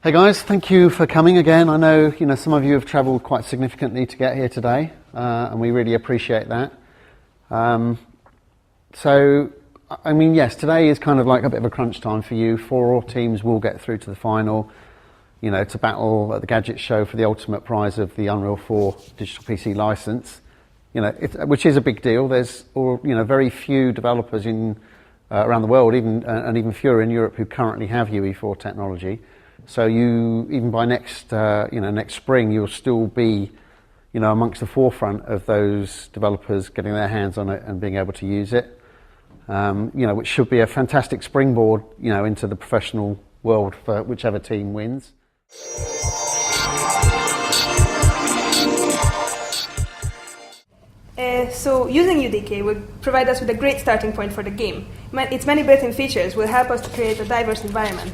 Hey guys, thank you for coming again. I know some of you have travelled quite significantly to get here today, and we really appreciate that. Yes, today is kind of like a bit of a crunch time for you. 4 teams will get through to the final, to battle at the Gadget Show for the ultimate prize of the Unreal 4 digital PC license. Which is a big deal. There's very few developers around the world, even fewer in Europe, who currently have UE4 technology. So even by next spring, you'll still be, amongst the forefront of those developers getting their hands on it and being able to use it. Which should be a fantastic springboard, into the professional world for whichever team wins. So using UDK will provide us with a great starting point for the game. Its many built-in features will help us to create a diverse environment.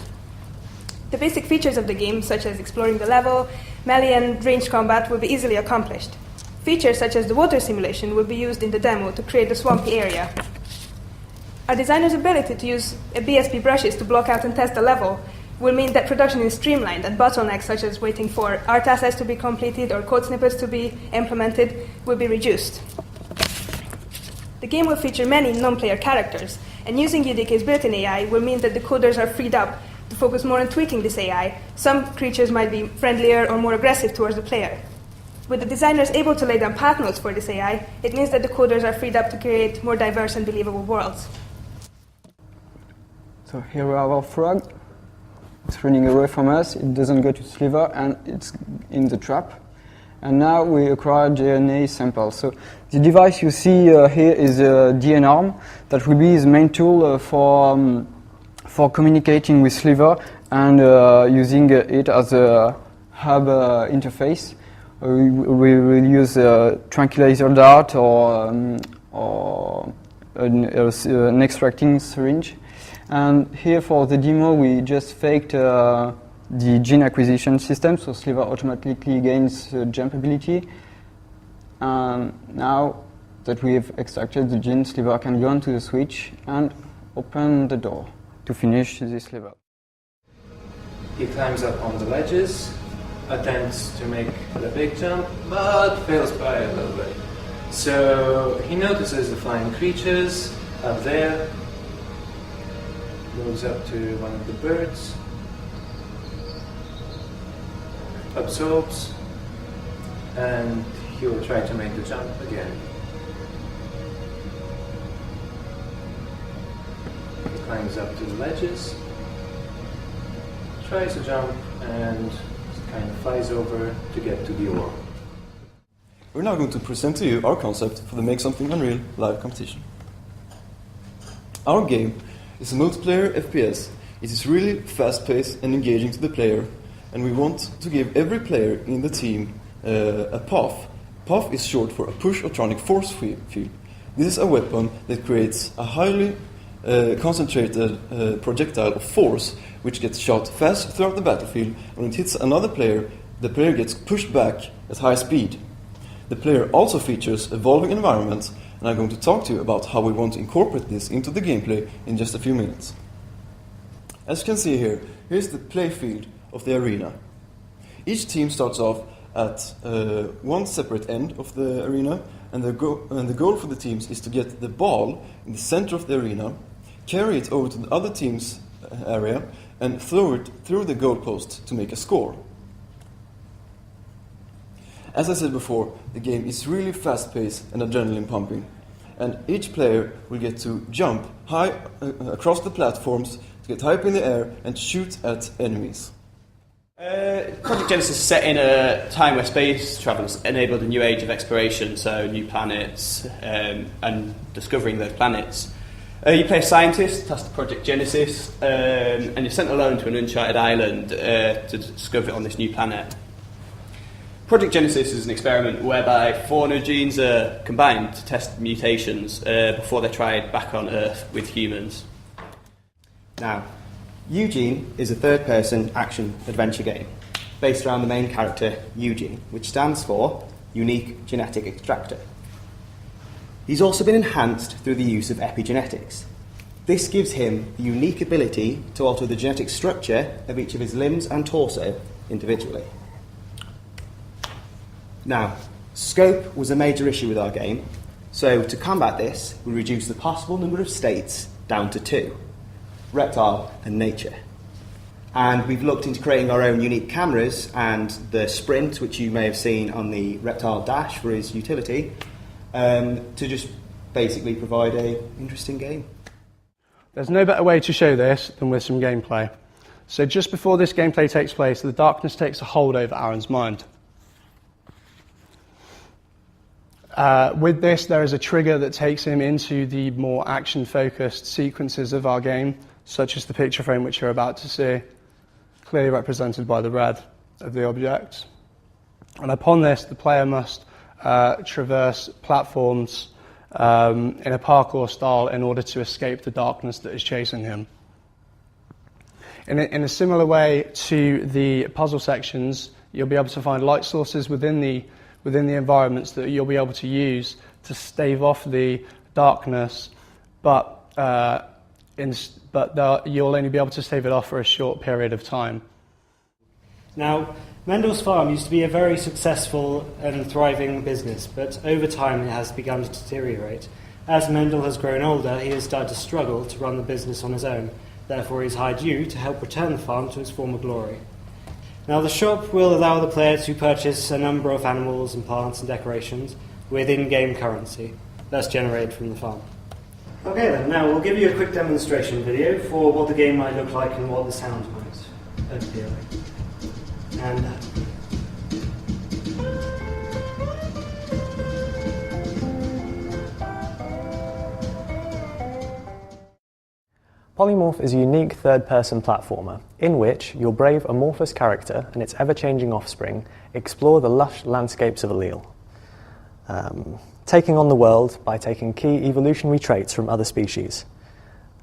The basic features of the game, such as exploring the level, melee and ranged combat, will be easily accomplished. Features such as the water simulation will be used in the demo to create the swampy area. Our designer's ability to use BSP brushes to block out and test the level will mean that production is streamlined, and bottlenecks such as waiting for art assets to be completed or code snippets to be implemented will be reduced. The game will feature many non-player characters, and using UDK's built-in AI will mean that the coders are freed up to focus more on tweaking this AI. Some creatures might be friendlier or more aggressive towards the player. With the designers able to lay down path notes for this AI, it means that the coders are freed up to create more diverse and believable worlds. So here we have our frog. It's running away from us, it doesn't go to Sliver, and it's in the trap. And now we acquire DNA samples. So the device you see here is a DNA arm that will be his main tool for communicating with Sliver and using it as a hub interface. We will use a tranquilizer dart or an extracting syringe. And here for the demo, we just faked the gene acquisition system, so Sliver automatically gains jump ability. And now that we have extracted the gene, Sliver can go onto the switch and open the door to finish this level. He climbs up on the ledges, attempts to make the big jump, but fails by a little bit. So he notices the flying creatures up there, moves up to one of the birds, absorbs, and he will try to make the jump again. He climbs up to the ledges, tries to jump, and kind of flies over to get to the ore. We're now going to present to you our concept for the Make Something Unreal live competition. Our game is a multiplayer FPS. It is really fast-paced and engaging to the player, and we want to give every player in the team a POF. POF is short for a push-electronic force field. This is a weapon that creates a highly concentrated projectile of force, which gets shot fast throughout the battlefield. When it hits another player, the player gets pushed back at high speed. The player also features evolving environments, and I'm going to talk to you about how we want to incorporate this into the gameplay in just a few minutes. As you can see here, here's the play field of the arena. Each team starts off at one separate end of the arena, and the goal for the teams is to get the ball in the center of the arena, carry it over to the other team's area, and throw it through the goalpost to make a score. As I said before, the game is really fast-paced and adrenaline-pumping, and each player will get to jump high across the platforms, to get high up in the air, and shoot at enemies. Project Genesis is set in a time where space travel has enabled a new age of exploration, so new planets and discovering those planets. You play a scientist, tasked to Project Genesis, and you're sent alone to an uncharted island to discover it on this new planet. Project Genesis is an experiment whereby 400 genes are combined to test mutations before they're tried back on Earth with humans. Now, Eugene is a third-person action-adventure game based around the main character, Eugene, which stands for Unique Genetic Extractor. He's also been enhanced through the use of epigenetics. This gives him the unique ability to alter the genetic structure of each of his limbs and torso individually. Now, scope was a major issue with our game, so to combat this, we reduced the possible number of states down to 2, reptile and nature. And we've looked into creating our own unique cameras, and the sprint, which you may have seen on the reptile dash for his utility, to just basically provide an interesting game. There's no better way to show this than with some gameplay. So just before this gameplay takes place, the darkness takes a hold over Aaron's mind. With this, there is a trigger that takes him into the more action-focused sequences of our game, such as the picture frame which you're about to see, clearly represented by the red of the object. And upon this, the player must traverse platforms in a parkour style in order to escape the darkness that is chasing him. In a similar way to the puzzle sections, you'll be able to find light sources within the environments that you'll be able to use to stave off the darkness, but you'll only be able to stave it off for a short period of time. Now, Mendel's farm used to be a very successful and thriving business, but over time it has begun to deteriorate. As Mendel has grown older, he has started to struggle to run the business on his own. Therefore, he's hired you to help return the farm to its former glory. Now, the shop will allow the player to purchase a number of animals and plants and decorations with in-game currency, that's generated from the farm. Okay then, now we'll give you a quick demonstration video for what the game might look like and what the sound might appear like. And Polymorph is a unique third-person platformer in which your brave amorphous character and its ever-changing offspring explore the lush landscapes of Allele, taking on the world by taking key evolutionary traits from other species.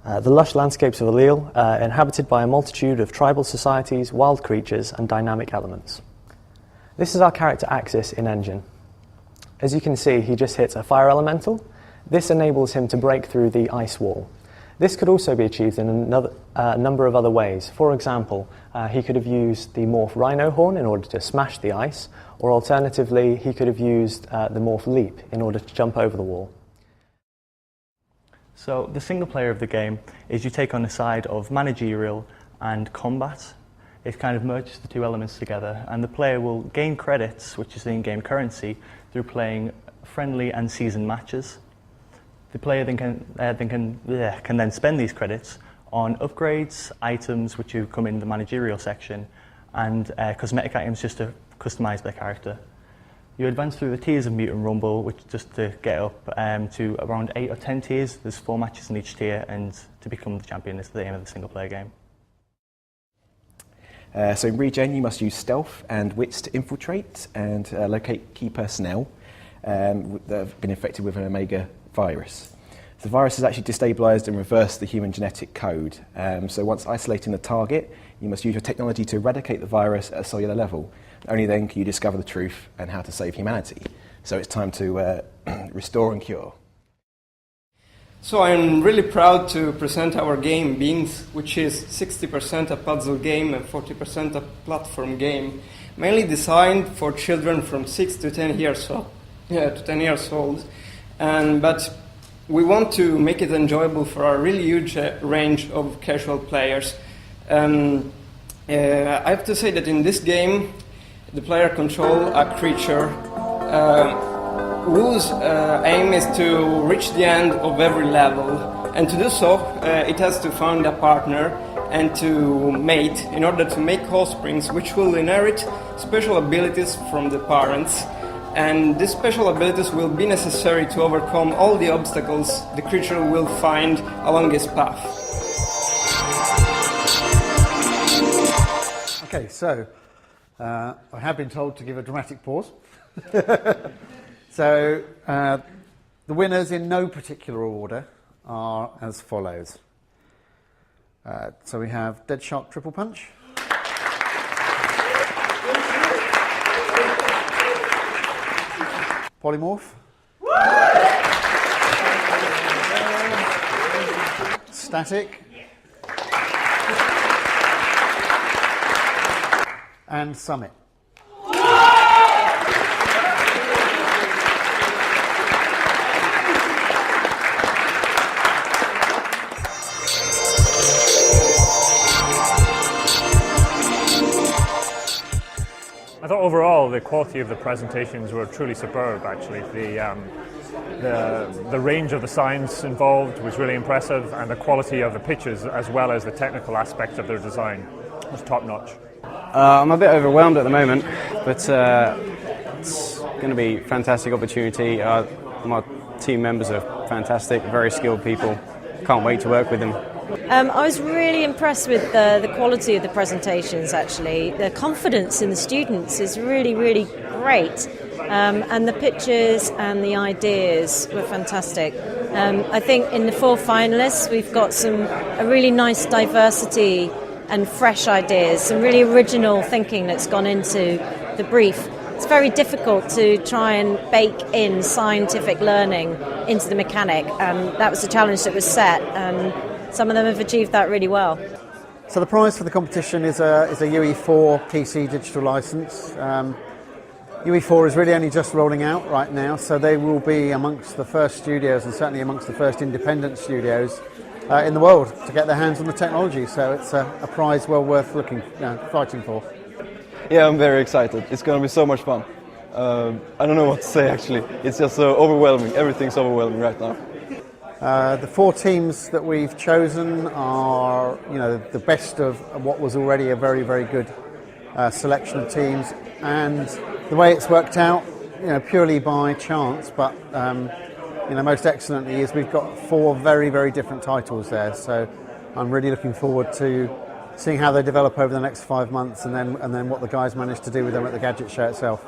The lush landscapes of Allele are inhabited by a multitude of tribal societies, wild creatures, and dynamic elements. This is our character Axis in Engine. As you can see, he just hits a fire elemental. This enables him to break through the ice wall. This could also be achieved in a number of other ways. For example, he could have used the morph Rhino Horn in order to smash the ice, or alternatively, he could have used the morph Leap in order to jump over the wall. So the single player of the game is you take on the side of managerial and combat. It kind of merges the two elements together, and the player will gain credits, which is the in-game currency, through playing friendly and seasoned matches. The player then can then spend these credits on upgrades, items which you come in the managerial section, and cosmetic items just to customize their character. You advance through the tiers of Mutant Rumble, which just to get up to around 8 or 10 tiers. There's 4 matches in each tier, and to become the champion is the aim of the single player game. So in Regen, you must use stealth and wits to infiltrate and locate key personnel that have been infected with an Omega virus. The virus has actually destabilised and reversed the human genetic code. So once isolating the target, you must use your technology to eradicate the virus at a cellular level. Only then can you discover the truth and how to save humanity. So it's time to restore and cure. So I'm really proud to present our game, Beans, which is 60% a puzzle game and 40% a platform game, mainly designed for children from 6 to 10 years old. But we want to make it enjoyable for a really huge range of casual players. I have to say that in this game, the player controls a creature whose aim is to reach the end of every level, and to do so, it has to find a partner and to mate in order to make offsprings, which will inherit special abilities from the parents. And these special abilities will be necessary to overcome all the obstacles the creature will find along its path. Okay, so I have been told to give a dramatic pause. So the winners in no particular order are as follows. So we have Dead Shark Triple Punch. Polymorph. Static. And Summit. I thought overall the quality of the presentations were truly superb. Actually, the range of the science involved was really impressive, and the quality of the pitches, as well as the technical aspect of their design, was top notch. I'm a bit overwhelmed at the moment, but it's going to be a fantastic opportunity. My team members are fantastic, very skilled people. Can't wait to work with them. I was really impressed with the quality of the presentations, actually. The confidence in the students is really, really great. And the pictures and the ideas were fantastic. I think in the 4 finalists, we've got a really nice diversity and fresh ideas, some really original thinking that's gone into the brief. It's very difficult to try and bake in scientific learning into the mechanic, and that was the challenge that was set, and some of them have achieved that really well. So the prize for the competition is a UE4 PC digital license. UE4 is really only just rolling out right now, so they will be amongst the first studios, and certainly amongst the first independent studios in the world to get their hands on the technology. So it's a prize well worth fighting for. Yeah, I'm very excited. It's going to be so much fun. I don't know what to say actually. It's just so overwhelming. Everything's overwhelming right now. The 4 teams that we've chosen are, the best of what was already a very, very good selection of teams, and the way it's worked out, purely by chance, but most excellently is we've got 4 very, very different titles there. So I'm really looking forward to seeing how they develop over the next 5 months, and then what the guys manage to do with them at the Gadget Show itself.